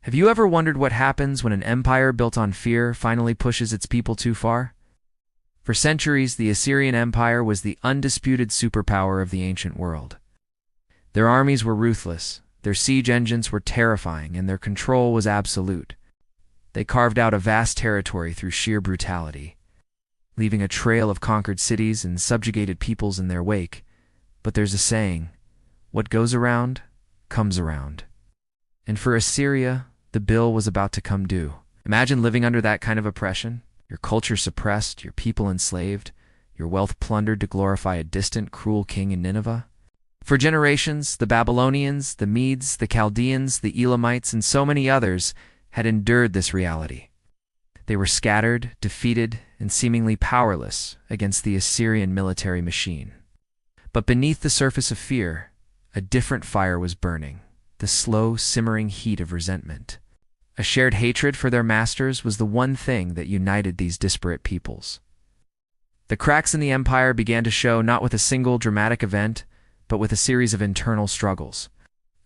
Have you ever wondered what happens when an empire built on fear finally pushes its people too far? For centuries, the Assyrian Empire was the undisputed superpower of the ancient world. Their armies were ruthless, their siege engines were terrifying, and their control was absolute. They carved out a vast territory through sheer brutality, leaving a trail of conquered cities and subjugated peoples in their wake. But there's a saying, what goes around, comes around. And for Assyria, the bill was about to come due. Imagine living under that kind of oppression, your culture suppressed, your people enslaved, your wealth plundered to glorify a distant, cruel king in Nineveh. For generations, the Babylonians, the Medes, the Chaldeans, the Elamites, and so many others had endured this reality. They were scattered, defeated, and seemingly powerless against the Assyrian military machine. But beneath the surface of fear, a different fire was burning, the slow, simmering heat of resentment. A shared hatred for their masters was the one thing that united these disparate peoples. The cracks in the empire began to show not with a single dramatic event, but with a series of internal struggles.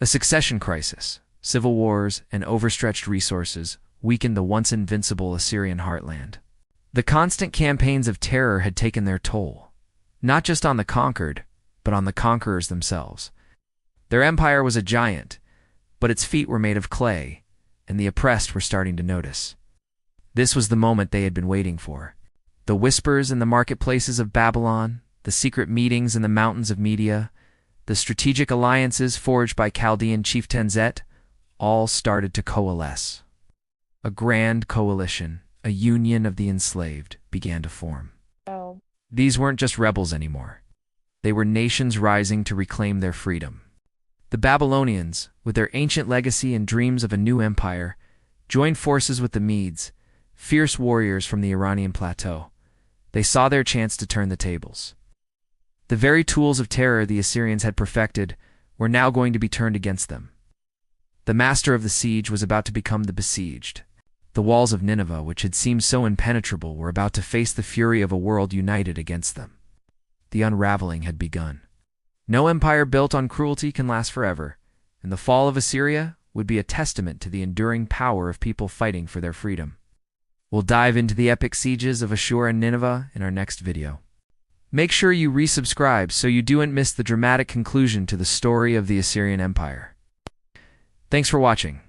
A succession crisis, civil wars, and overstretched resources weakened the once invincible Assyrian heartland. The constant campaigns of terror had taken their toll, not just on the conquered, but on the conquerors themselves. Their empire was a giant, but its feet were made of clay, and the oppressed were starting to notice. This was the moment they had been waiting for. The whispers in the marketplaces of Babylon, the secret meetings in the mountains of Media, the strategic alliances forged by Chaldean chieftain Zet, all started to coalesce. A grand coalition, a union of the enslaved, began to form. These weren't just rebels anymore. They were nations rising to reclaim their freedom. The Babylonians, with their ancient legacy and dreams of a new empire, joined forces with the Medes, fierce warriors from the Iranian plateau. They saw their chance to turn the tables. The very tools of terror the Assyrians had perfected were now going to be turned against them. The master of the siege was about to become the besieged. The walls of Nineveh, which had seemed so impenetrable, were about to face the fury of a world united against them. The unraveling had begun. No empire built on cruelty can last forever, and the fall of Assyria would be a testament to the enduring power of people fighting for their freedom. We'll dive into the epic sieges of Ashur and Nineveh in our next video. Make sure you resubscribe so you don't miss the dramatic conclusion to the story of the Assyrian Empire. Thanks for watching.